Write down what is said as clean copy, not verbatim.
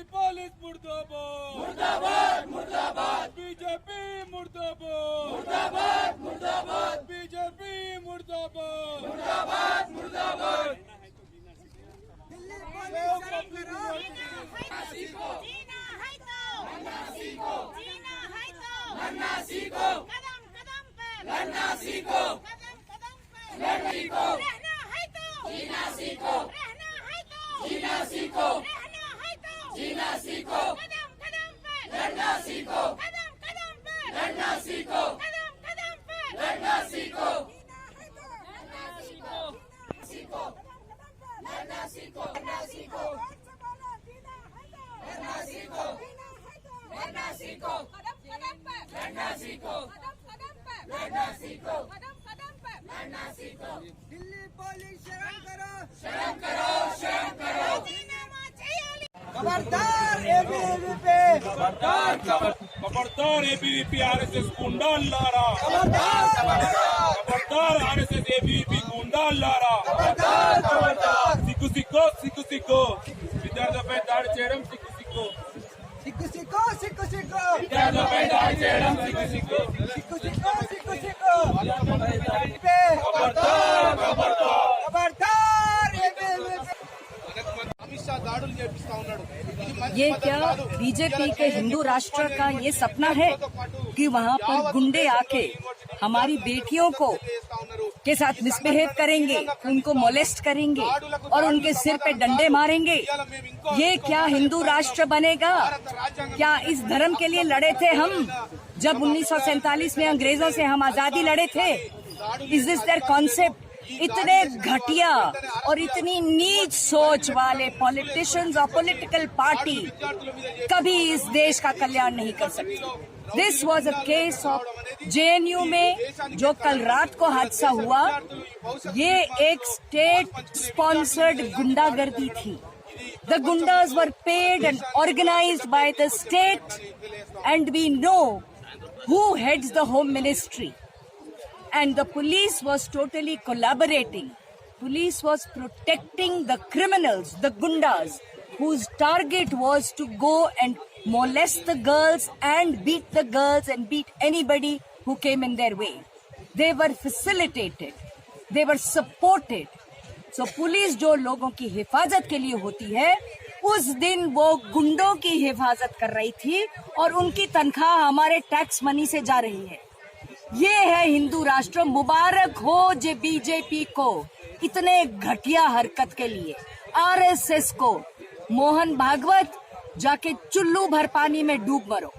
Delhi police मुर्दाबाद मुर्दाबाद मुर्दाबाद बीजेपी मुर्दाबाद मुर्दाबाद मुर्दाबाद बीजेपी मुर्दाबाद मुर्दाबाद मुर्दाबाद दिल्ली पुलिस शर्म करो। सीखो जीना है तो लड़ना सीखो जीना है तो लड़ना सीखो कदम कदम पे लड़ना सीखो कदम कदम पे लड़ना सीखो रहना है तो जीना सीखो रहना है तो जीना सीखो रहना है तो जीना सीखो कदम कदम पे लड़ना सीखो कदम कदम पे लड़ना सीखो कदम कदम पे लड़ना सीखो जीना है तो लड़ना सीखो सीखो लड़ना सीखो लड़ना सीखो लड़ना सीखो लड़ना सीखो कदम कदम पे लड़ना सीखो कदम कदम पे लड़ना सीखो कदम कदम पे लड़ना सीखो दिल्ली पुलिस शर्म करो। शर्म करो शर्म करो राजीनामा चाहिए। खबरदार एबीवीपी पे खबरदार एबीवीपी आरएसएस गुंडा लारा खबरदार आरएसएस एबीवीपी गुंडा लारा సిగ్గు సిగ్గు సిగ్గు సిగ్గు విద్యార్థులపై దాడి చేయడం సిగ్గు సిగ్గు సిక్కు సిక్కు సిక్కు సిక్కు విద్యార్థులపై దాడి చేయడం సిగ్గు సిగ్గు సిక్కు సిక్కు సిక్కు సిక్కు ఖబర్దార్ ఖబర్దార్ खबरदार एबीवीपी ये क्या बीजेपी के हिंदू राष्ट्र का ये सपना है कि वहाँ पर गुंडे आके हमारी बेटियों को के साथ मिसबिहेव करेंगे, उनको मोलेस्ट करेंगे और उनके सिर पे डंडे मारेंगे। ये क्या हिंदू राष्ट्र बनेगा? क्या इस धर्म के लिए लड़े थे हम जब 1947 में अंग्रेजों से हम आजादी लड़े थे? Is this their concept? इतने घटिया और इतनी नीच सोच वाले पॉलिटिशियंस और पॉलिटिकल पार्टी कभी इस देश का कल्याण नहीं कर सकती। This was a case of JNU में जो कल रात को हादसा हुआ, ये एक स्टेट स्पॉन्सर्ड गुंडागर्दी थी। The Gundas were paid and organized by the state, and we know who heads the Home Ministry. And the police was totally collaborating. Police was protecting the criminals, the Gundas, whose target was to go and molest the girls and beat the girls and beat anybody who came in their way. They were facilitated. They were supported. So police जो लोगों की हिफाजत के लिए होती है, उस दिन वो गुंडों की हिफाजत कर रही थी और उनकी तनख्वाह हमारे टैक्स मनी से जा रही है। ये है हिंदू राष्ट्र। मुबारक हो जे बीजेपी को इतने घटिया हरकत के लिए। आरएसएस को मोहन भागवत जाके चुल्लू भर पानी में डूब मरो।